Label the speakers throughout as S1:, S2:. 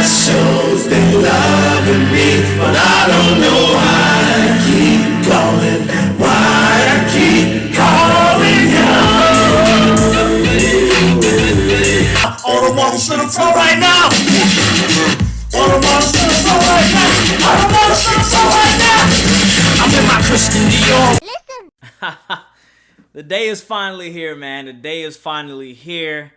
S1: shows they loving me, but I don't know why I keep calling, why I keep calling you. All the models to the floor right now. All the models to the floor right now. All the models to the floor right now. I'm in my Christian Dior.
S2: The day is finally here, man. The day is finally here.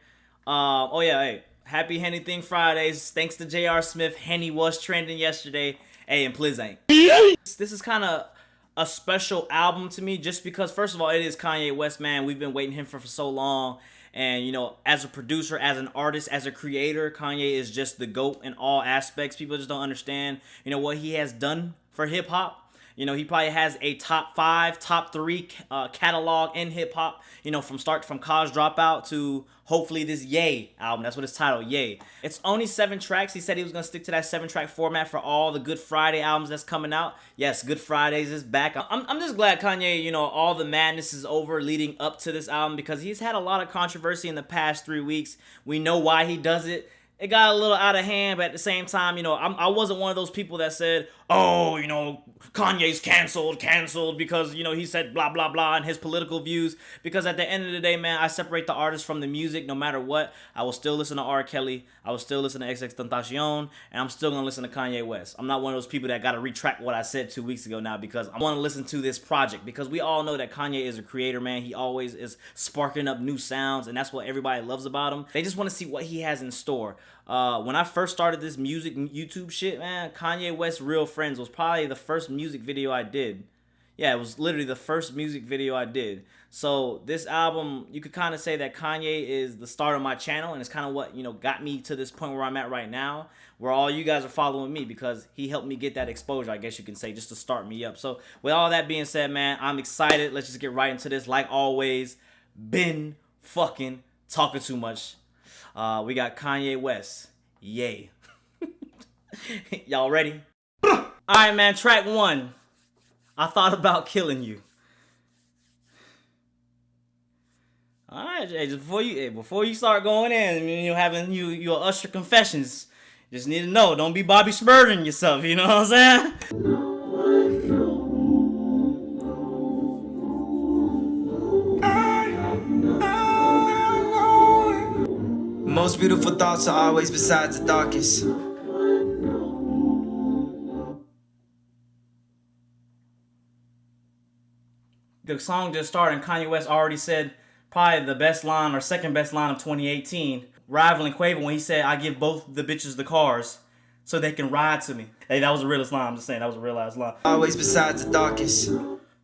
S2: Oh yeah, hey. Happy Anything Fridays. Thanks to J.R. Smith. Henny was trending yesterday. Hey, and Pliz ain't. This is kind of a special album to me just because, first of all, it is Kanye West, man. We've been waiting him for so long. And, you know, as a producer, as an artist, as a creator, Kanye is just the GOAT in all aspects. People just don't understand, you know, what he has done for hip-hop. You know, he probably has a top 5, top 3 catalog in hip-hop, you know, from College Dropout to hopefully this Yay album. That's what it's titled, Yay. It's only 7 tracks. He said he was going to stick to that 7-track format for all the Good Friday albums that's coming out. Yes, Good Fridays is back. I'm just glad Kanye, you know, all the madness is over leading up to this album because he's had a lot of controversy in the past 3 weeks. We know why he does it. It got a little out of hand, but at the same time, you know, I wasn't one of those people that said, oh, you know, Kanye's canceled because, you know, he said blah, blah, blah and his political views. Because at the end of the day, man, I separate the artist from the music no matter what. I will still listen to R. Kelly. I will still listen to XXXTentacion. And I'm still going to listen to Kanye West. I'm not one of those people that got to retract what I said 2 weeks ago now because I want to listen to this project. Because we all know that Kanye is a creator, man. He always is sparking up new sounds. And that's what everybody loves about him. They just want to see what he has in store. When I first started this music YouTube shit, man, Kanye West Real Friends was probably the first music video I did. Yeah, it was literally the first music video I did. So this album, you could kind of say that Kanye is the start of my channel, and it's kind of what, you know, got me to this point where I'm at right now, where all you guys are following me because he helped me get that exposure, I guess you can say, just to start me up. So with all that being said, man, I'm excited. Let's just get right into this. Like always, been fucking talking too much. We got Kanye West. Yay. Y'all ready? Alright, man, track 1. I thought about killing you. Alright, Jay, just before you start going in, you know, having your Usher confessions, just need to know, don't be Bobby Smurden yourself, you know what I'm saying?
S3: Most beautiful thoughts are always besides the darkest.
S2: The song just started and Kanye West already said probably the best line or second best line of 2018, rivaling Quavo when he said, I give both the bitches the cars so they can ride to me. Hey, that was the realest line. I'm just saying, that was a real ass line.
S3: Always besides the darkest.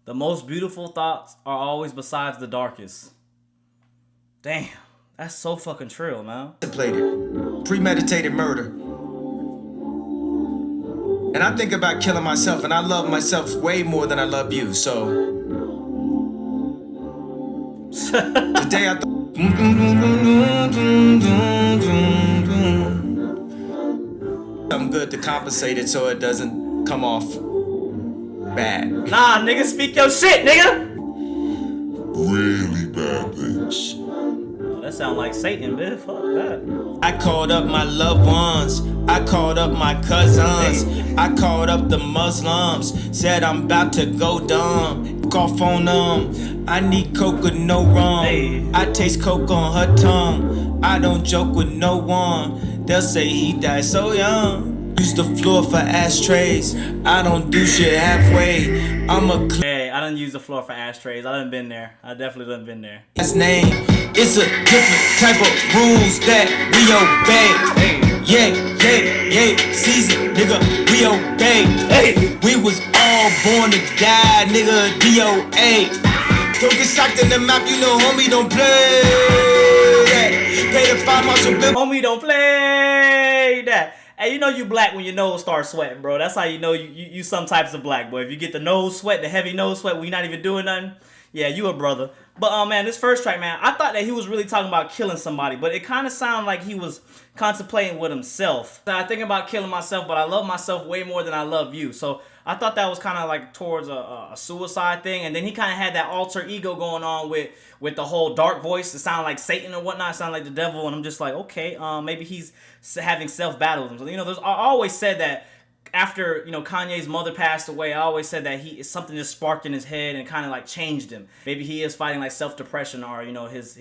S2: The most beautiful thoughts are always besides the darkest. Damn. That's so fucking true, man.
S3: Premeditated murder. And I think about killing myself, and I love myself way more than I love you, so. Today I I'm good to compensate it so it doesn't come off bad.
S2: Nah, nigga, speak your shit, nigga!
S1: Really bad things.
S2: That sound like Satan, bitch. Fuck that.
S3: I called up my loved ones. I called up my cousins. I called up the Muslims. Said I'm about to go dumb. Cough on them. I need coke with no rum. I taste coke on her tongue. I don't joke with no one. They'll say he died so young. Use the floor for ashtrays. I don't do shit halfway. I'm a
S2: hey, I done use the floor for ashtrays. I done been there. I definitely done been there.
S3: His name. It's a different type of rules that we obey. Yeah, season, nigga, we obey. Hey, we was all born to die, nigga, DOA. Don't get socked in the map, you know, homie, don't play that. Pay the 5 months of bill.
S2: Homie, don't play that. Hey, you know you black when your nose starts sweating, bro. That's how you know you some types of black, boy. If you get the nose sweat, the heavy nose sweat when you're not even doing nothing, yeah, you a brother. But man, this first track, man, I thought that he was really talking about killing somebody, but it kind of sounded like he was contemplating with himself. I think about killing myself, but I love myself way more than I love you. So I thought that was kind of like towards a suicide thing. And then he kind of had that alter ego going on with the whole dark voice. It sounded like Satan or whatnot. It sounded like the devil. And I'm just like, okay, maybe he's having self-battles. So, I always said that after, Kanye's mother passed away, I always said that something just sparked in his head and kind of like changed him. Maybe he is fighting like self-depression, or,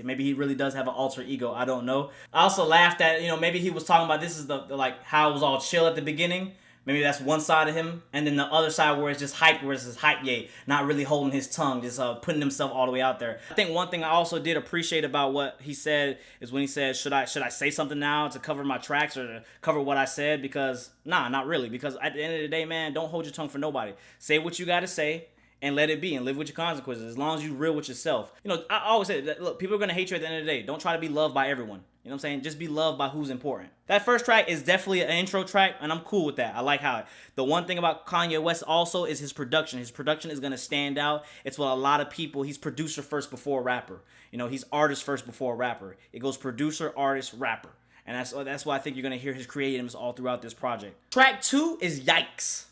S2: maybe he really does have an alter ego. I don't know. I also laughed at, maybe he was talking about this is the like how it was all chill at the beginning. Maybe that's one side of him, and then the other side where it's just hype, where it's just hype yay, not really holding his tongue, just putting himself all the way out there. I think one thing I also did appreciate about what he said is when he said, should I say something now to cover my tracks or to cover what I said? Because, nah, not really. Because at the end of the day, man, don't hold your tongue for nobody. Say what you got to say and let it be and live with your consequences as long as you're real with yourself. I always say that, look, people are going to hate you at the end of the day. Don't try to be loved by everyone. You know what I'm saying? Just be loved by who's important. That first track is definitely an intro track, and I'm cool with that. I like how the one thing about Kanye West also is his production. His production is going to stand out. It's what a lot of people, he's producer first before rapper. He's artist first before rapper. It goes producer, artist, rapper. And that's why I think you're going to hear his creativeness all throughout this project. Track 2 is Yikes.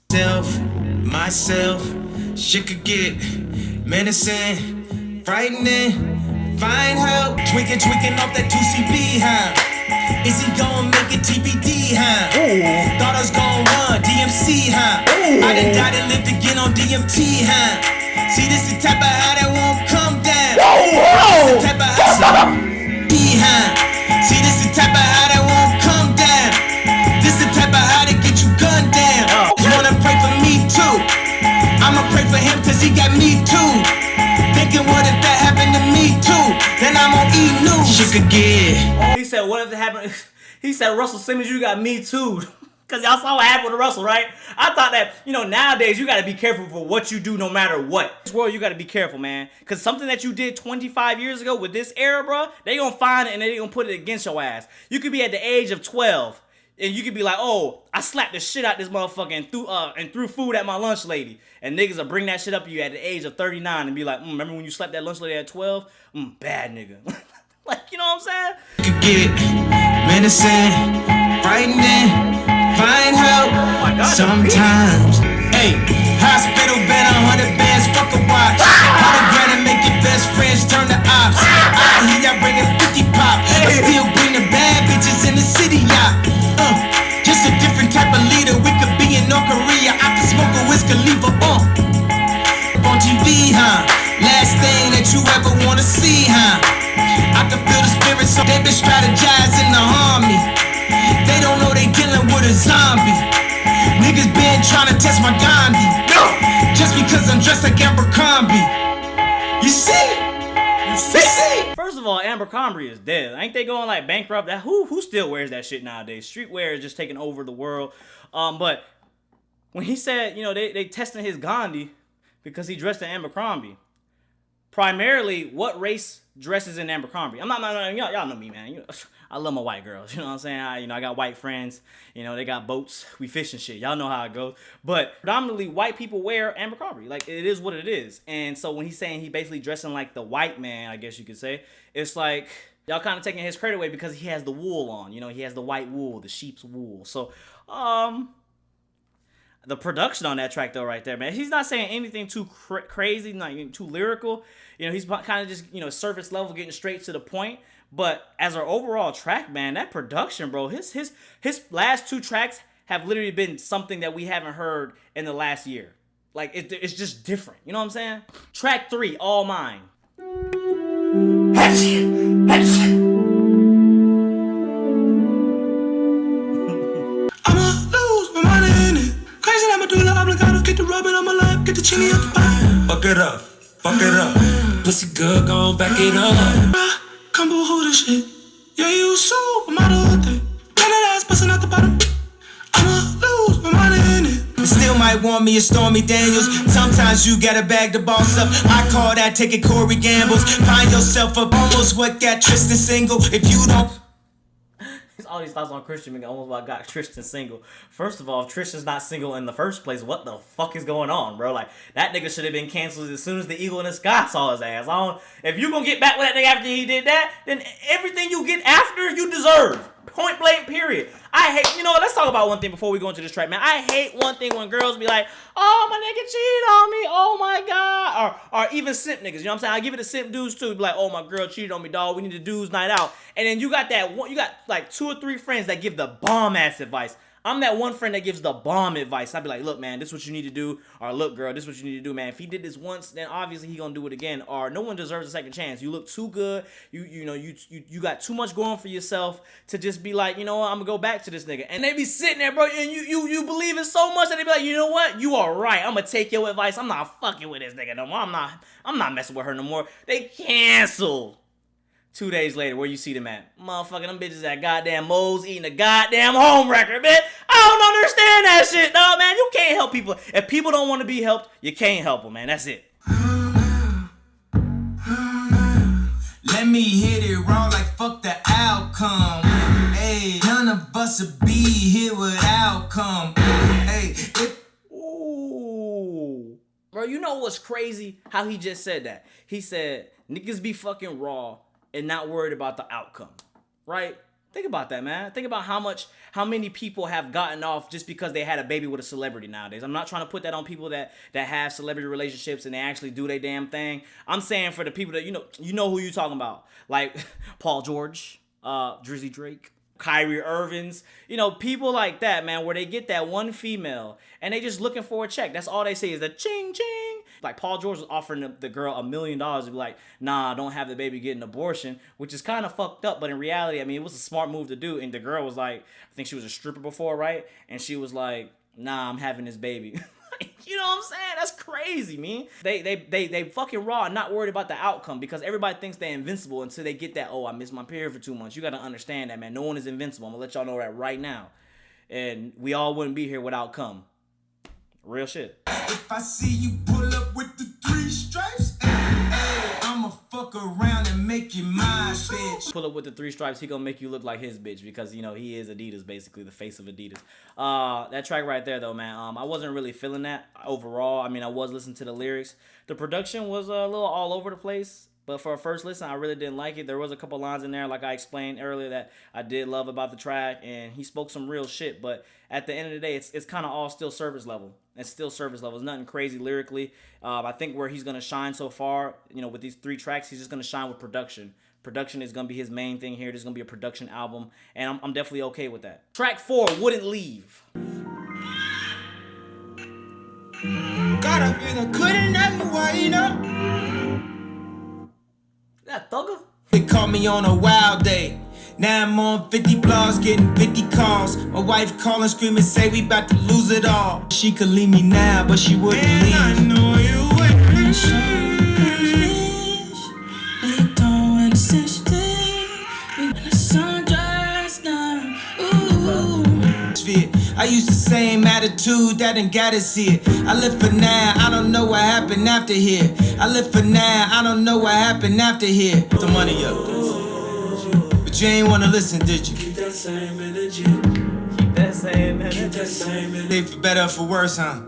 S3: Myself, shit could get menacing, frightening, find help, tweaking off that 2CB, huh? Is he gon' make it TBD, huh? Thought I was gon' run DMC, huh? I done died and lived again on DMT, huh? See, this the type of how that won't come down. This the type of how See, this the type of how that won't come down. This the type of how to get you gunned down. You wanna pray for me too? I'ma pray for him cause he got me too. Thinking what if that happened to me too? Then I'm on E! News. Shit could get.
S2: He said, what if it happened? He said, Russell Simmons, you got me too. Cause y'all saw what happened to Russell, right? I thought that, nowadays you gotta be careful for what you do no matter what. This world, you gotta be careful, man. Cause something that you did 25 years ago with this era, bro, they gonna find it and they gonna put it against your ass. You could be at the age of 12. And you could be like, oh, I slapped the shit out this motherfucker and threw food at my lunch lady. And niggas will bring that shit up to you at the age of 39 and be like, remember when you slapped that lunch lady at 12? Bad nigga. Like, you know what I'm saying?
S3: Could get menacing, frightening, find help.
S2: Oh my God,
S3: sometimes. Hey, hospital been 100 bands, fuck a watch. 100 grand and make your best friends turn to ops. I hear y'all bringing 50 pop. I still bring the bad bitches in the city, yacht. Just a different type of leader. We could be in North Korea. I could smoke a whiskey, leave a on TV, huh? Last thing that you ever wanna see, huh? I can feel the spirit, so they been strategizing to harm me. They don't know they dealing with a zombie. Niggas been trying to test my Gandhi. Just because I'm dressed like Abercrombie. You see?
S2: First of all, Abercrombie is dead. Ain't they going like bankrupt? Who still wears that shit nowadays? Streetwear is just taking over the world. But when he said, they testing his Gandhi because he dressed in Abercrombie. Primarily, what race dresses in Abercrombie? I'm not y'all know me, man. I love my white girls. You know what I'm saying? I got white friends. They got boats. We fish and shit. Y'all know how it goes. But predominantly, white people wear Abercrombie. Like, it is what it is. And so when he's saying he basically dressing like the white man, I guess you could say, it's like y'all kind of taking his credit away because he has the wool on. He has the white wool, the sheep's wool. So, the production on that track, though, right there, man, he's not saying anything too crazy, not too lyrical. He's kind of just, surface level, getting straight to the point. But as our overall track, man, that production, bro, his last 2 tracks have literally been something that we haven't heard in the last year. Like, it's just different. You know what I'm saying? Track 3, All Mine.
S3: Get the rubbing on my lap, get the chili up the pie. Fuck it up. Pussy good, gon' back it up. Come boo who this shit. Yeah, you supermodel thing. That ass bustin' out the bottom. I'ma lose my money in it. Still might want me a Stormy Daniels. Sometimes you gotta bag the boss up. I call that taking Corey Gambles. Find yourself up almost what got Tristan single. If you don't.
S2: all these thoughts on Christian being almost like got Tristan single. First of all, if Tristan's not single in the first place, what the fuck is going on, bro? Like, that nigga should have been canceled as soon as the Eagle in the Sky saw his ass. If you gonna get back with that nigga after he did that, then everything you get after, you deserve. Point blank, period. I hate, let's talk about one thing before we go into this track, man. I hate one thing when girls be like, oh, my nigga cheated on me, oh my God. Or even simp niggas, you know what I'm saying? I give it to simp dudes too. Be like, oh, my girl cheated on me, dog. We need a dudes night out. And then you got like 2 or 3 friends that give the bomb ass advice. I'm that one friend that gives the bomb advice. I'd be like, look, man, this is what you need to do. Or look, girl, this is what you need to do, man. If he did this once, then obviously he gonna do it again. Or no one deserves a second chance. You look too good. You got too much going for yourself to just be like, you know what, I'm gonna go back to this nigga. And they be sitting there, bro, and you believe it so much that they be like, you know what, you are right. I'm gonna take your advice. I'm not fucking with this nigga no more. I'm not messing with her no more. They canceled. 2 days later, where you see them at? Motherfucking them bitches at goddamn Moe's eating a goddamn home record, man. I don't understand that shit, dog, man. You can't help people. If people don't want to be helped, you can't help them, man. That's it.
S3: Let me hit it raw like fuck the outcome. Hey, none of us would be here without come. Hey,
S2: Ooh. Bro, you know what's crazy? How he just said that. He said, niggas be fucking raw and not worried about the outcome, right? Think about that, man. Think about how many people have gotten off just because they had a baby with a celebrity nowadays. I'm not trying to put that on people that have celebrity relationships and they actually do their damn thing. I'm saying for the people that, you know who you talking about. Like Paul George, Drizzy Drake, Kyrie Irving's, people like that, man, where they get that one female and they just looking for a check. That's all they say is the ching ching. Like Paul George was offering the girl $1 million to be like, nah, don't have the baby get an abortion, which is kind of fucked up. But in reality, I mean, it was a smart move to do. And the girl was like, I think she was a stripper before, right? And she was like, nah, I'm having this baby. You know what I'm saying? That's crazy, man. They fucking raw and not worried about the outcome because everybody thinks they're invincible until they get that, oh, I missed my period for 2 months. You got to understand that, man. No one is invincible. I'm going to let y'all know that right now. And we all wouldn't be here without cum. Real shit.
S3: if I see you pull up with the 3 stripes, I'ma fuck around and make you my bitch.
S2: Pull up with the 3 stripes, he gonna make you look like his bitch because, he is Adidas, basically, the face of Adidas. That track right there, though, man, I wasn't really feeling that overall. I mean, I was listening to the lyrics. The production was a little all over the place. But for a first listen, I really didn't like it. There was a couple lines in there, like I explained earlier, that I did love about the track, and he spoke some real shit. But at the end of the day, it's kind of all still service level. It's still service level. It's nothing crazy lyrically. I think where he's going to shine so far, with these 3 tracks, he's just going to shine with production. Production is going to be his main thing here. This is going to be a production album, and I'm definitely okay with that. Track 4, Wouldn't Leave.
S3: Got up in a couldn't ever wait up.
S2: That thugger?
S3: They caught me on a wild day. Now I'm on 50 blogs, getting 50 calls. My wife calling, screaming, say we about to lose it all. She could leave me now, but she wouldn't leave. I know you wouldn't. They don't understand. The sun dries down. Ooh. I used the same attitude that ain't gotta see it. I live for now, I don't know what happened after here. I live for now, I don't know what happened after here. Put the money up. But you ain't wanna listen, did you? Keep that same energy.
S2: Keep that same energy.
S3: Keep that same energy. For better or for worse, huh?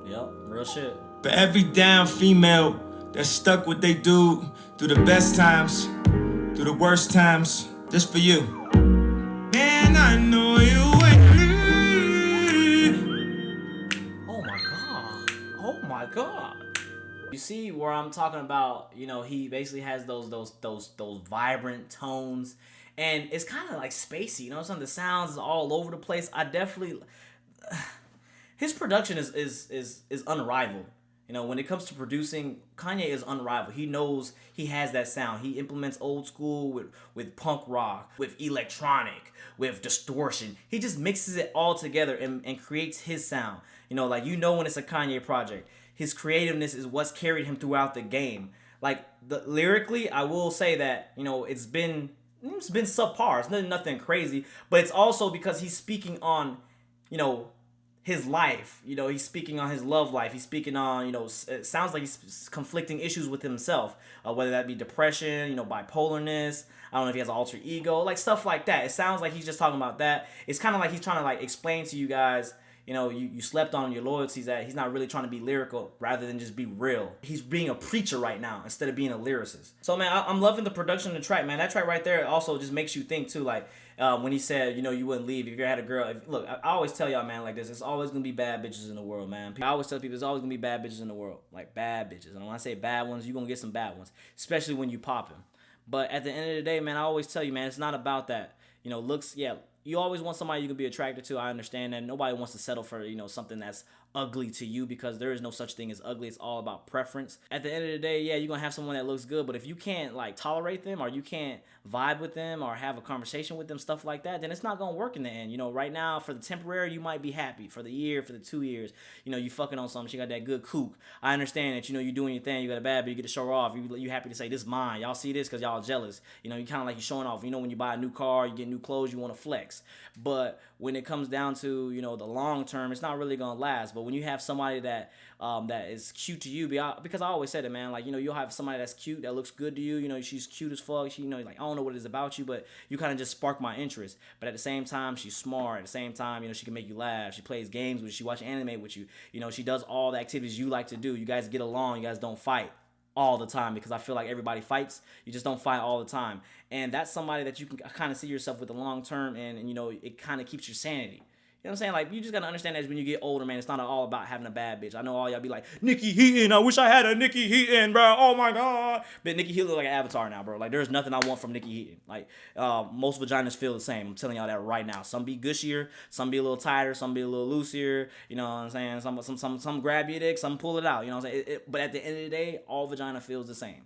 S2: Yep, real shit.
S3: For every down female that stuck with they dude through the best times, through the worst times, this for you. Man, I know you wouldn't.
S2: Oh my god. You see where I'm talking about, he basically has those vibrant tones, and it's kind of like spacey, some of the sounds is all over the place. I definitely his production is unrivaled. When it comes to producing, Kanye is unrivaled. He knows he has that sound. He implements old school with punk rock, with electronic, with distortion. He just mixes it all together and creates his sound. When it's a Kanye project. His creativeness is what's carried him throughout the game. Lyrically, I will say that, it's been subpar. It's nothing crazy, but it's also because he's speaking on, his life. You know, he's speaking on his love life. He's speaking on, you know, it sounds like he's conflicting issues with himself, whether that be depression, you know, bipolarness. I don't know if he has an alter ego, like stuff like that. It sounds like he's just talking about that. It's kind of like he's trying to like explain to you guys, you know, you slept on your loyalties, that he's not really trying to be lyrical rather than just be real. He's being a preacher right now instead of being a lyricist. So, man, I'm loving the production of the track, man. That track right there also just makes you think, too, like, when he said, you know, you wouldn't leave if you had a girl. Look, I always tell y'all, man, like this, there's always going to be bad bitches in the world, man. I always tell people there's always going to be bad bitches in the world. Like, bad bitches. And when I say bad ones, you're going to get some bad ones, especially when you popping. But at the end of the day, man, I always tell you, man, it's not about that. You know, looks, yeah, you always want somebody you can be attracted to. I understand that. Nobody wants to settle for, you know, something that's ugly to you, because there is no such thing as ugly. It's all about preference. At the end of the day, yeah, you're going to have someone that looks good, but if you can't, like, tolerate them, or you can't vibe with them or have a conversation with them, stuff like that, then it's not going to work in the end. You know, right now, for the temporary, you might be happy. For the year, for the 2 years, you know, you fucking on something. She got that good kook. I understand that, you know, you doing your thing. You got a bad, but you get to show her off. You happy to say, this is mine. Y'all see this because y'all jealous. You know, you kind of like you showing off. You know, when you buy a new car, you get new clothes, you want to flex. But when it comes down to, you know, the long term, it's not really going to last. But when you have somebody that is cute to you, because I always said it, man, like, you know, you'll have somebody that's cute, that looks good to you, you know, she's cute as fuck, she, you know, like, I don't know what it is about you, but you kind of just spark my interest. But at the same time, she's smart. At the same time, you know, she can make you laugh. She plays games with you. She watches anime with you. You know, she does all the activities you like to do. You guys get along. You guys don't fight all the time, because I feel like everybody fights. You just don't fight all the time. And that's somebody that you can kind of see yourself with the long term, and you know, it kind of keeps your sanity. You know what I'm saying? Like, you just gotta understand that when you get older, man, it's not all about having a bad bitch. I know all y'all be like, Nikki Heaton, I wish I had a Nikki Heaton, bro. Oh my God. But Nikki Heaton look like an avatar now, bro. Like, there's nothing I want from Nikki Heaton. Like, most vaginas feel the same. I'm telling y'all that right now. Some be gushier, some be a little tighter, some be a little loosier. You know what I'm saying? Some grab your dick, some pull it out. You know what I'm saying? But at the end of the day, all vagina feels the same.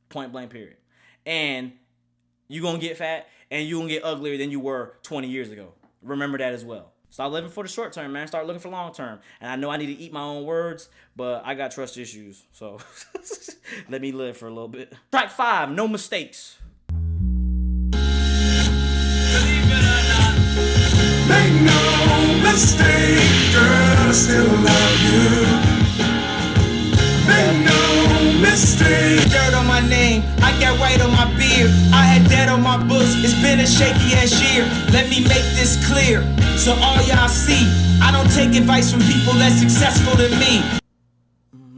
S2: Point blank, period. And you gonna get fat, and you gonna get uglier than you were 20 years ago. Remember that as well. Start living for the short term, man. Start looking for long term. And I know I need to eat my own words, but I got trust issues. So let me live for a little bit. Track 5, No Mistakes.
S1: Believe it or not, make no mistake, girl, I still love you. Make no mistake.
S3: Dirt on my name, I got white on my beard. I had dead on my books, it's been a shaky ass year. Let me make this clear, so all y'all see, I don't take advice from people less successful than me.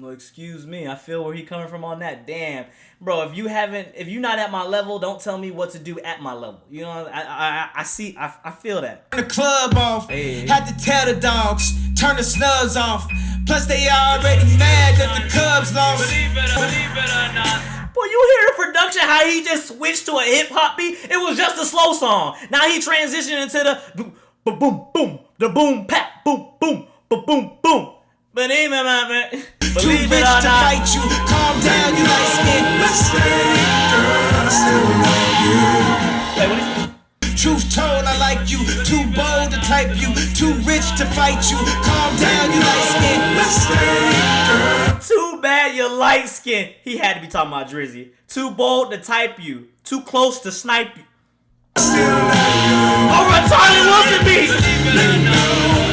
S2: Well, excuse me, I feel where he coming from on that. Damn, bro, if you're not at my level, don't tell me what to do at my level. You know, I feel that.
S3: Turn the club off,
S2: Hey.
S3: had to tell the dogs, turn the snubs off. Plus they already mad that the Cubs lost.
S1: Believe it or not.
S2: Boy, you hear the production, how he just switched to a hip-hop beat? It was just a slow song. Now he transitioned into the boom, boom, boom, the boom, pat, boom, boom, boom, boom. But even, man,
S3: Too
S2: believe it
S3: rich
S2: or
S3: to
S2: not.
S3: fight you, calm down, you light skin.
S1: Mistake, girl, I still love you.
S2: Wait, what is it?
S3: Truth told, I like you, too bold to type you, too rich to fight you, calm down, you light skin.
S1: Mistake, girl.
S2: Too bad you're light skinned. He had to be talking about Drizzy. Too bold to type you. Too close to snipe you.
S1: Still love
S2: Alright, Charlie Wilson beat.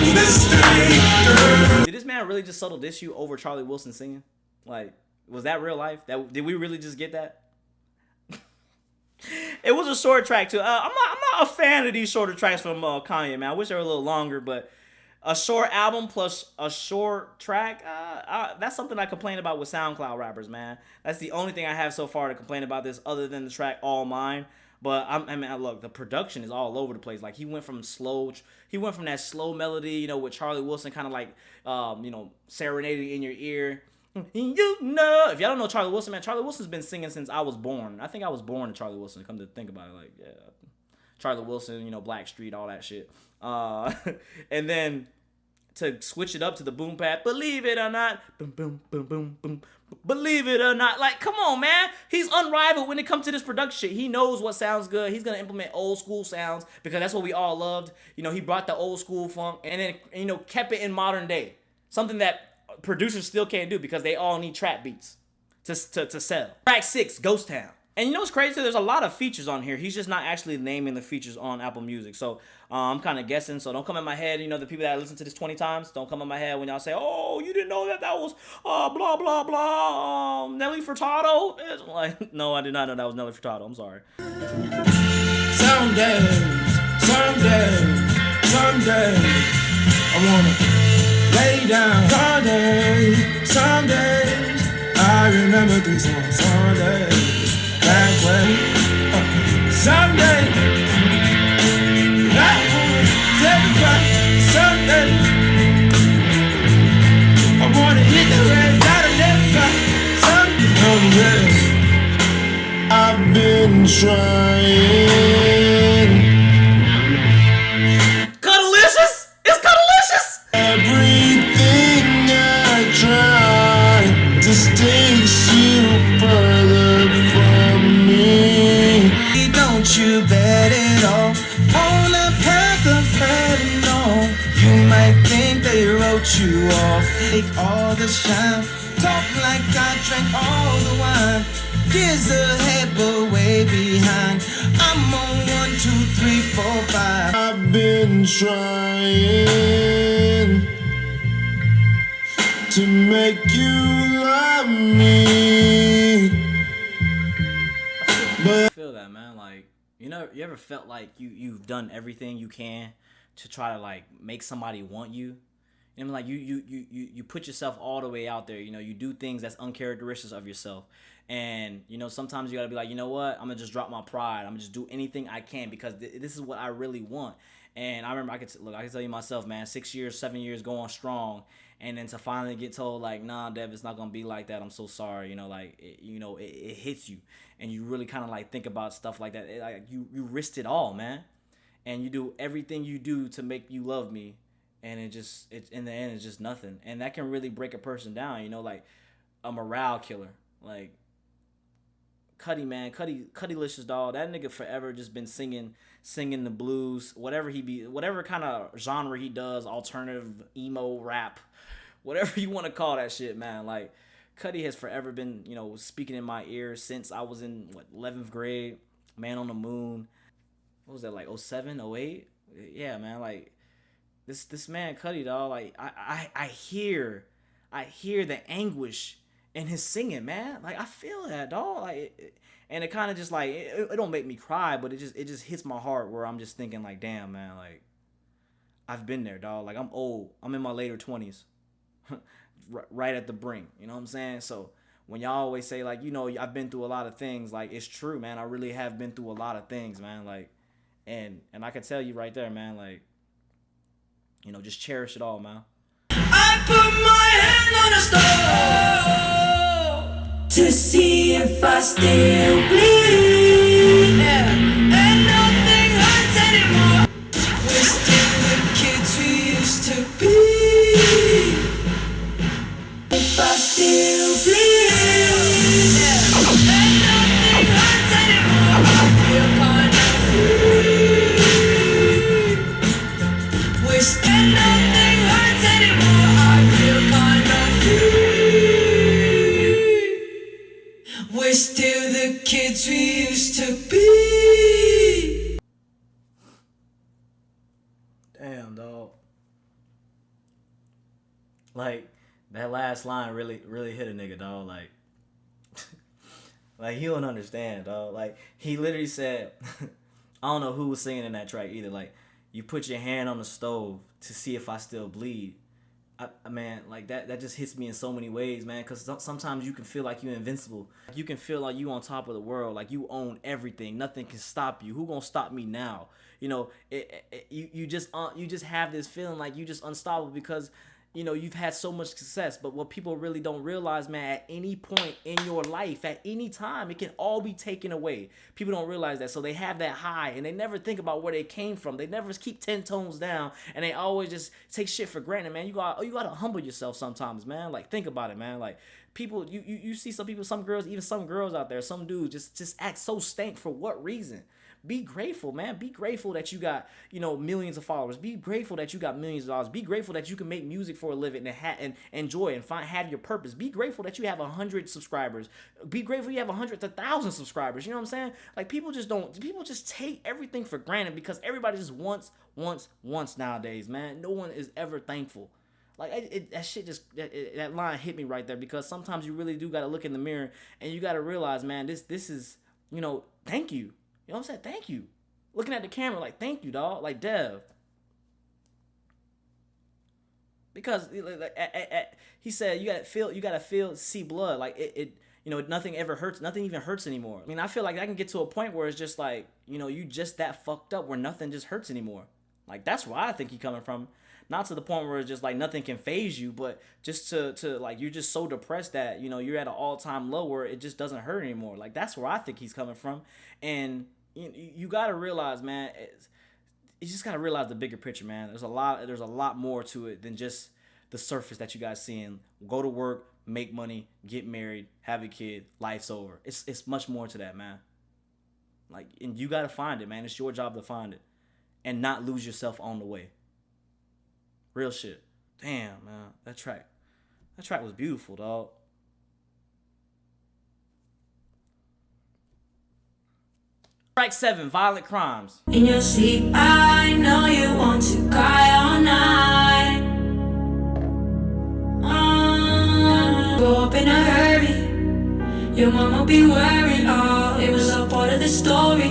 S1: you. Mistake, girl.
S2: Did this man really just subtle diss you over Charlie Wilson singing? Like, was that real life? Did we really just get that? It was a short track too. I'm not a fan of these shorter tracks from Kanye, man. I wish they were a little longer, but a short album plus a short track, that's something I complain about with SoundCloud rappers, man. That's the only thing I have so far to complain about this, other than the track All Mine. But I mean, look, the production is all over the place. Like, he went from that slow melody, you know, with Charlie Wilson kind of like, you know, serenading in your ear. You know, if y'all don't know Charlie Wilson, man, Charlie Wilson's been singing since I was born. I think I was born to Charlie Wilson. Come to think about it, like, yeah, Charlie Wilson, you know, Blackstreet, all that shit. And then to switch it up to the boom bap, believe it or not, boom, boom, boom, boom, boom, believe it or not. Like, come on, man. He's unrivaled when it comes to this production shit. He knows what sounds good. He's going to implement old school sounds because that's what we all loved. You know, he brought the old school funk and then, you know, kept it in modern day. Something that producers still can't do because they all need trap beats to sell. Track 6, Ghost Town. And you know what's crazy? There's a lot of features on here. He's just not actually naming the features on Apple Music. So I'm kind of guessing. So don't come in my head. You know, the people that listen to this 20 times, don't come in my head when y'all say, oh, you didn't know that was blah, blah, blah, Nelly Furtado. It's like, no, I did not know that was Nelly Furtado. I'm sorry.
S3: Someday, I wanna lay down. Someday, I remember these songs. Someday, back when, someday, I wanna celebrate. Someday, I wanna hit the red dot and never someday, I've been trying.
S2: Everything
S3: I try just takes you further from me. Don't you bet it all on the path of heaven, no. You might think they wrote you off. Take all the shine, talk like I drank all the wine. Years ahead, but way behind. I'm on 1, 2, 3, 4, 5. I've been trying to make you love me.
S2: But I feel that, man. Like, you know, you ever felt like you've done everything you can to try to like make somebody want you? And like you put yourself all the way out there. You know, you do things that's uncharacteristic of yourself. And, you know, sometimes you got to be like, you know what? I'm going to just drop my pride. I'm going to just do anything I can because this is what I really want. And I remember I can tell you myself, man, 6 years, 7 years going strong. And then to finally get told, like, nah, Dev, it's not going to be like that. I'm so sorry. You know, like, it hits you. And you really kind of, like, think about stuff like that. Like, you risked it all, man. And you do everything you do to make you love me. And in the end, it's just nothing. And that can really break a person down, you know, like a morale killer. Like, Cuddy, man, Cuddylicious, dog. That nigga forever just been singing the blues, whatever kind of genre he does, alternative, emo, rap, whatever you want to call that shit, man. Like, Cuddy has forever been, you know, speaking in my ear since I was in 11th grade. Man on the Moon. What was that, like 07, 08? Yeah, man. Like this man Cuddy, dog. Like I hear the anguish in his singing, man. Like, I feel that, dog. Like, and it kind of just like it don't make me cry, but it just hits my heart where I'm just thinking like, damn, man. Like, I've been there, dog. Like, I'm old. I'm in my later 20s, right at the brink. You know what I'm saying? So when y'all always say like, you know, I've been through a lot of things, like, it's true, man. I really have been through a lot of things, man. Like, and I can tell you right there, man. Like, you know, just cherish it all, man.
S1: I put my hand on the stove to see if I still bleed. Yeah. And nothing hurts anymore. We're still the kids we used to be. If I still bleed. Yeah. And nothing hurts anymore. I feel kind of free. We're still nothing hurts anymore. I feel kind of free. We're still the kids we used to be.
S2: Damn, dog. Like, that last line really hit a nigga, dog. Like, like, you don't understand, dog. Like, he literally said, I don't know who was singing in that track either. Like, you put your hand on the stove to see if I still bleed. Man, like, that just hits me in so many ways, man. Because sometimes you can feel like you're invincible. You can feel like you on top of the world. Like, you own everything. Nothing can stop you. Who gonna stop me now? You know, you just have this feeling like you just unstoppable because, you know, you've had so much success. But what people really don't realize, man, at any point in your life, at any time, it can all be taken away. People don't realize that. So they have that high and they never think about where they came from. They never keep 10 tones down and they always just take shit for granted, man. You gotta humble yourself sometimes, man. Like, think about it, man. Like, people, you see some people, some girls, even some girls out there, some dudes just act so stank for what reason? Be grateful, man. Be grateful that you got, millions of followers. Be grateful that you got millions of dollars. Be grateful that you can make music for a living and enjoy and have your purpose. Be grateful that you have 100 subscribers. Be grateful you have 100 to 1,000 subscribers. You know what I'm saying? Like, people just take everything for granted because everybody just wants nowadays, man. No one is ever thankful. Like, that shit that line hit me right there, because sometimes you really do got to look in the mirror and you got to realize, man, this is, thank you. You know what I'm saying? Thank you. Looking at the camera like, thank you, dog. Like, Dev. Because he said you gotta feel, see blood. Like, it nothing ever hurts. Nothing even hurts anymore. I mean, I feel like I can get to a point where it's just like, you just that fucked up where nothing just hurts anymore. Like, that's where I think he coming from. Not to the point where it's just like nothing can phase you, but just to like, you're just so depressed that, you're at an all-time low where it just doesn't hurt anymore. Like, that's where I think he's coming from. And you got to realize, man, you just got to realize the bigger picture, man. There's a lot more to it than just the surface that you guys seeing. Go to work, make money, get married, have a kid, life's over. It's much more to that, man. Like, and you got to find it, man. It's your job to find it and not lose yourself on the way. Real shit. Damn, man. That track was beautiful, dog. Track 7, Violent Crimes.
S4: In your sleep, I know you want to cry all night. Grow up in a hurry. Your mama be worried. Oh, it was all part of the story.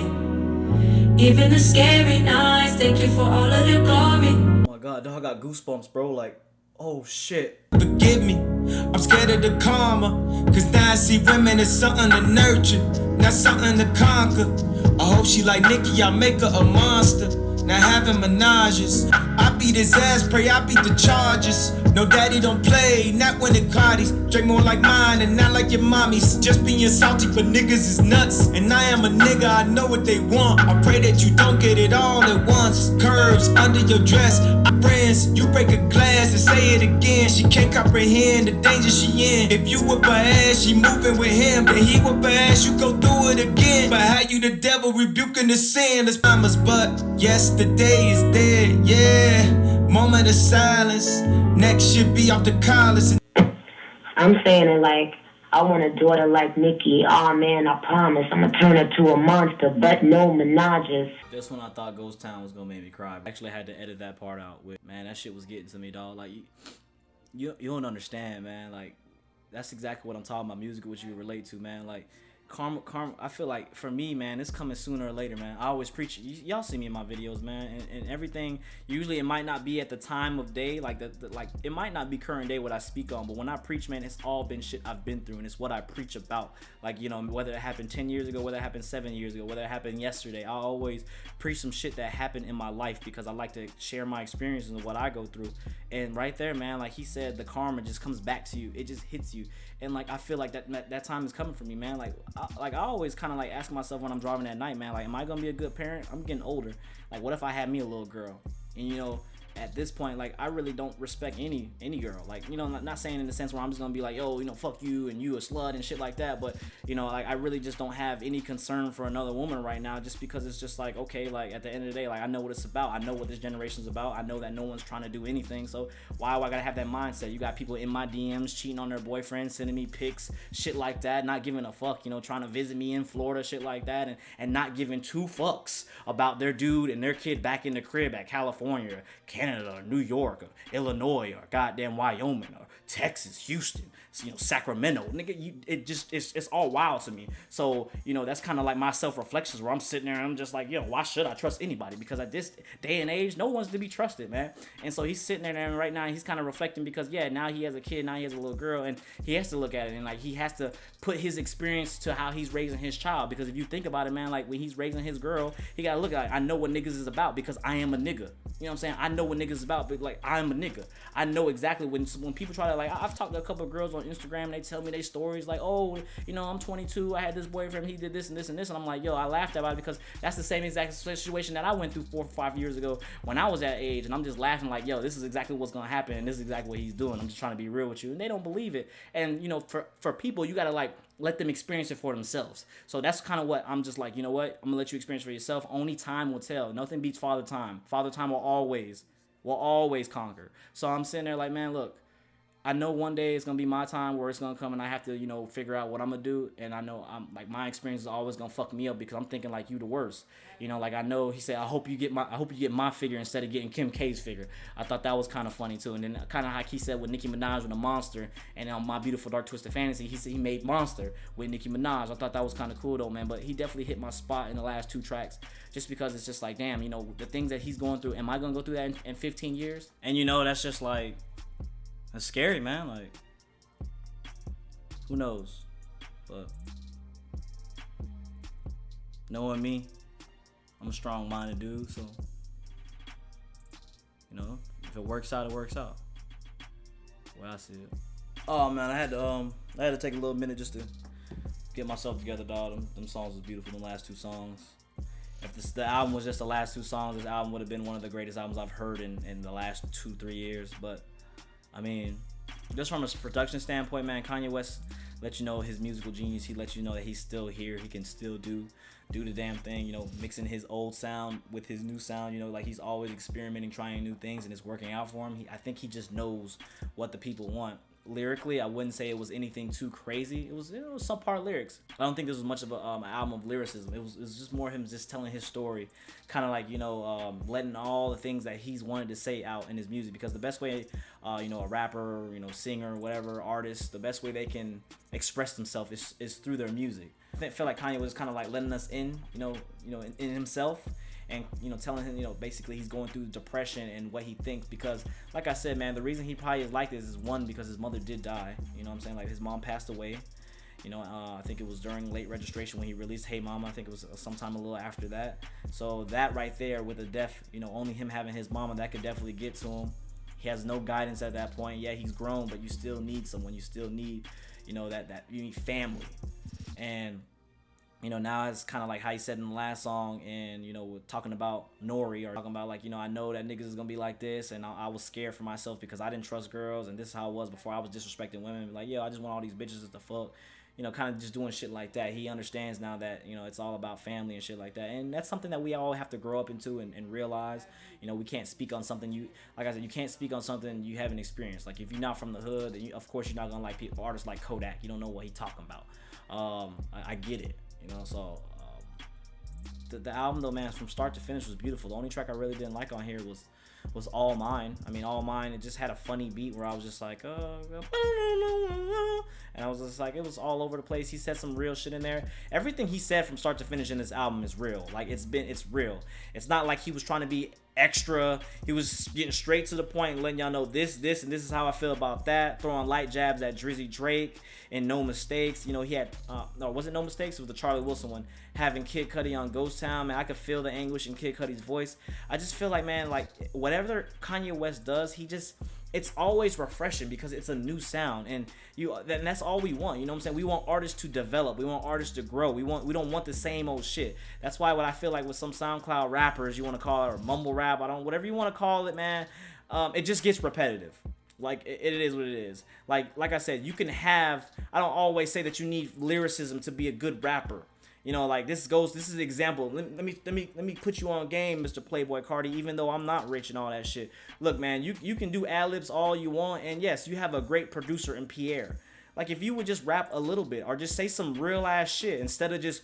S4: Even the scary nights, thank you for all of your glory.
S2: God, dog, I got goosebumps, bro. Like, oh shit.
S3: Forgive me, I'm scared of the karma. Cause now I see women as something to nurture, not something to conquer. I hope she like Nicki, I make her a monster. Now having menages, I beat his ass, pray I beat the charges. No daddy don't play, not when it Cardi's. Drink more like mine and not like your mommy's. Just being salty, but niggas is nuts. And I am a nigga, I know what they want. I pray that you don't get it all at once. Curves under your dress, friends, you break a glass and say it again. She can't comprehend the danger she in. If you whip her ass, she moving with him. Then he whip her ass, you go through it again. But how you the devil rebuking the sin? Let's promise, but yesterday is dead, yeah. Moment of silence, next should be off the collars.
S5: I'm saying it like, I want a daughter like Nicki. Oh man, I promise I'm gonna turn her to a monster, but no menages.
S2: This one I thought Ghost Town was gonna make me cry. I actually had to edit that part out. Man, that shit was getting to me, dog. Like, you don't understand, man. Like, that's exactly what I'm talking about. Music, what you relate to, man. Like, karma. I feel like for me, man, it's coming sooner or later, man. I always preach. Y'all see me in my videos, man, and everything. Usually, it might not be at the time of day, like like it might not be current day what I speak on. But when I preach, man, it's all been shit I've been through, and it's what I preach about. Like, whether it happened 10 years ago, whether it happened 7 years ago, whether it happened yesterday, I always preach some shit that happened in my life because I like to share my experiences and what I go through. And right there, man, like he said, the karma just comes back to you. It just hits you. And like I feel like that time is coming for me, man. Like I always kind of like ask myself when I'm driving at night, man, like, am I gonna be a good parent? I'm getting older. Like, what if I had me a little girl? And at this point, like, I really don't respect any girl. Like, not saying in the sense where I'm just gonna be like, yo, fuck you and you a slut and shit like that. But like, I really just don't have any concern for another woman right now, just because it's just like, okay, like at the end of the day, like I know what it's about. I know what this generation's about. I know that no one's trying to do anything. So why do I gotta have that mindset? You got people in my DMs cheating on their boyfriends, sending me pics, shit like that, not giving a fuck, trying to visit me in Florida, shit like that, and not giving two fucks about their dude and their kid back in the crib at California, Canada, or New York, or Illinois, or goddamn Wyoming, or Texas, Houston, Sacramento, nigga. It's all wild to me. So that's kind of like my self-reflections where I'm sitting there and I'm just like, why should I trust anybody? Because at this day and age, no one's to be trusted, man. And so he's sitting there and right now he's kind of reflecting because now he has a kid, now he has a little girl, and he has to look at it and like he has to put his experience to how he's raising his child. Because if you think about it, man, like when he's raising his girl, he gotta look at it. I know what niggas is about because I am a nigga. You know what I'm saying? I know what niggas is about, but like I'm a nigga. I know exactly when people try to like. I've talked to a couple of girls on Instagram. They tell me their stories like, oh, I'm 22. I had this boyfriend. He did this and this and this, and I'm like, yo, I laughed about it because that's the same exact situation that I went through 4 or 5 years ago when I was that age, and I'm just laughing like, yo, this is exactly what's gonna happen, and this is exactly what he's doing. I'm just trying to be real with you, and they don't believe it. And for people, you gotta like. let them experience it for themselves. So that's kind of what I'm just like, you know what? I'm gonna let you experience for yourself. Only time will tell. Nothing beats Father Time. Father Time will always conquer. So I'm sitting there like, man, look, I know one day it's gonna be my time where it's gonna come and I have to, you know, figure out what I'm gonna do. And I know I'm like, my experience is always gonna fuck me up because I'm thinking like you the worst. You know, like I know he said, I hope you get my figure instead of getting Kim K's figure. I thought that was kind of funny too. And then kind of like he said with Nicki Minaj with the Monster and on My Beautiful Dark Twisted Fantasy, he said he made Monster with Nicki Minaj. I thought that was kind of cool though, man. But he definitely hit my spot in the last 2 tracks just because it's just like, damn, you know, the things that he's going through. Am I gonna go through that in 15 years? And you know, that's just like, that's scary, man. Like, who knows? But knowing me, I'm a strong-minded dude, so you know, if it works out, it works out. The way I see it. Oh man, I had to take a little minute just to get myself together, dog. Them songs was beautiful. The last 2 songs. If the album was just the last 2 songs, this album would have been one of the greatest albums I've heard in the last 2-3 years. But I mean, just from a production standpoint, man, Kanye West let you know his musical genius. He let you know that he's still here. He can still do the damn thing, you know, mixing his old sound with his new sound. You know, like he's always experimenting, trying new things, and it's working out for him. I think he just knows what the people want. Lyrically, I wouldn't say it was anything too crazy. It was subpar lyrics. I don't think this was much of a album of lyricism. It was just more him just telling his story, kind of like, you know, letting all the things that he's wanted to say out in his music. Because the best way, you know, a rapper, you know, singer, whatever, artist, the best way they can express themselves is through their music. I feel like Kanye was kind of like letting us in, you know, in himself. And, you know, telling him, you know, basically he's going through depression and what he thinks. Because, like I said, man, the reason he probably is like this is, one, because his mother did die. You know what I'm saying? Like, his mom passed away. You know, I think it was during late registration when he released Hey Mama. I think it was sometime a little after that. So that right there with the death, you know, only him having his mama, that could definitely get to him. He has no guidance at that point. Yeah, he's grown, but you still need someone. You still need, you know, that you need family. And you know, now it's kind of like how he said in the last song, and, you know, talking about Nori, or talking about, like, you know, I know that niggas is going to be like this, and I was scared for myself because I didn't trust girls, and this is how it was before. I was disrespecting women. Like, yeah, I just want all these bitches to fuck. You know, kind of just doing shit like that. He understands now that, you know, it's all about family and shit like that. And that's something that we all have to grow up into and realize. You know, we can't speak on something like I said, you can't speak on something you haven't experienced. Like, if you're not from the hood, then of course you're not going to like people, artists like Kodak. You don't know what he's talking about. I get it. You know, so the album though, man, from start to finish was beautiful. The only track I really didn't like on here was All Mine. I mean, All Mine, it just had a funny beat where I was just like, and I was just like, it was all over the place. He said some real shit in there. Everything he said from start to finish in this album is real. Like, it's real. It's not like he was trying to be extra. He was getting straight to the point and letting y'all know this, and this is how I feel about that. Throwing light jabs at Drizzy Drake and No Mistakes. You know, he had, no, was it No Mistakes? It was the Charlie Wilson one. Having Kid Cudi on Ghost Town, man, I could feel the anguish in Kid Cudi's voice. I just feel like, man, like, whatever Kanye West does, it's always refreshing because it's a new sound, and that's all we want. You know what I'm saying? We want artists to develop. We want artists to grow. We don't want the same old shit. That's why what I feel like with some SoundCloud rappers, you want to call it, or mumble rap, whatever you want to call it, man, it just gets repetitive. Like, it is what it is. Like I said, you can have, I don't always say that you need lyricism to be a good rapper. You know, like, this is an example. Let me put you on game, Mr. Playboy Cardi, even though I'm not rich and all that shit. Look, man, you can do ad-libs all you want, and yes, you have a great producer in Pierre. Like, if you would just rap a little bit, or just say some real ass shit instead of just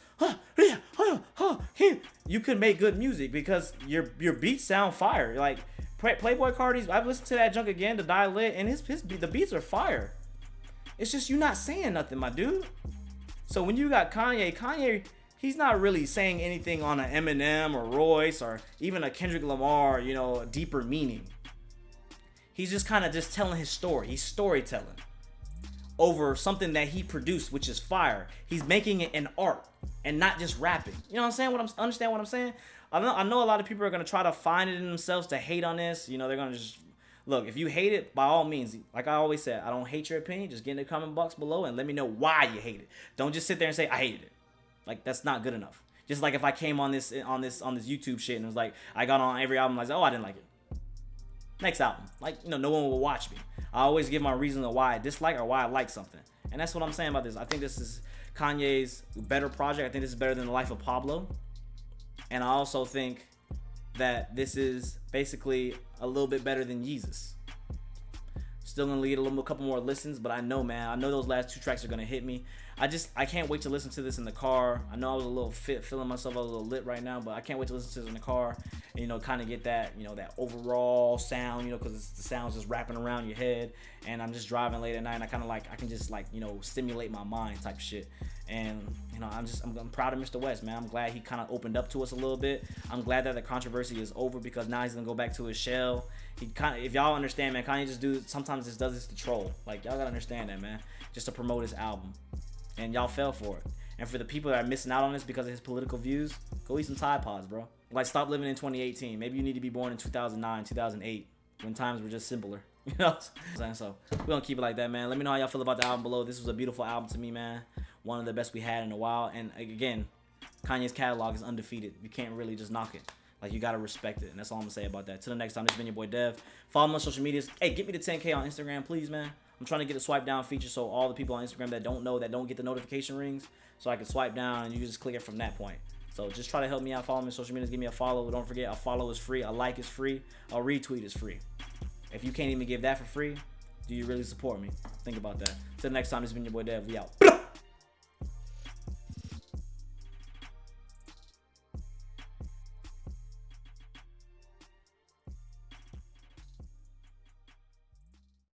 S2: you could make good music because your beats sound fire. Like, Playboy Cardi's, I've listened to that junk again, the Die Lit, and the beats are fire. It's just you not saying nothing, my dude. So when you got Kanye, he's not really saying anything on an Eminem or Royce or even a Kendrick Lamar, you know, deeper meaning. He's just kind of just telling his story. He's storytelling over something that he produced, which is fire. He's making it an art and not just rapping. You know what I'm saying? Understand what I'm saying? I know a lot of people are going to try to find it in themselves to hate on this. You know, they're going to just... Look, if you hate it, by all means, like I always said, I don't hate your opinion. Just get in the comment box below and let me know why you hate it. Don't just sit there and say, I hated it. Like, that's not good enough. Just like if I came on this YouTube shit and it was like, I got on every album, like, oh, I didn't like it. Next album. Like, you know, no one will watch me. I always give my reason of why I dislike or why I like something. And that's what I'm saying about this. I think this is Kanye's better project. I think this is better than The Life of Pablo. And I also think that this is basically a little bit better than Yeezus. Still gonna lead a couple more listens, but I know, man, I know those last 2 tracks are gonna hit me. I can't wait to listen to this in the car. I know I was a little feeling myself a little lit right now, but I can't wait to listen to this in the car and, you know, kind of get that, you know, that overall sound, you know, because the sound's just wrapping around your head. And I'm just driving late at night, and I kind of like, I can just like, you know, stimulate my mind type shit. And, you know, I'm proud of Mr. West, man. I'm glad he kind of opened up to us a little bit. I'm glad that the controversy is over, because now he's gonna go back to his shell. He kind of, if y'all understand, man, Kanye sometimes just does this to troll. Like, y'all gotta understand that, man, just to promote his album. And y'all fell for it. And for the people that are missing out on this because of his political views, go eat some Tide Pods, bro. Like, stop living in 2018. Maybe you need to be born in 2009, 2008, when times were just simpler. You know what I'm saying? So we're gonna keep it like that, man. Let me know how y'all feel about the album below. This was a beautiful album to me, man. One of the best we had in a while. And again, Kanye's catalog is undefeated. You can't really just knock it. Like, you gotta respect it. And that's all I'm gonna say about that. Till the next time, this has been your boy Dev. Follow me on social medias. Hey, get me to 10K on Instagram, please, man. I'm trying to get a swipe down feature so all the people on Instagram that don't know, that don't get the notification rings, so I can swipe down and you just click it from that point. So just try to help me out. Follow me on social medias. Give me a follow. Don't forget, a follow is free. A like is free. A retweet is free. If you can't even give that for free, do you really support me? Think about that. Till next time, this has been your boy Dev. We out.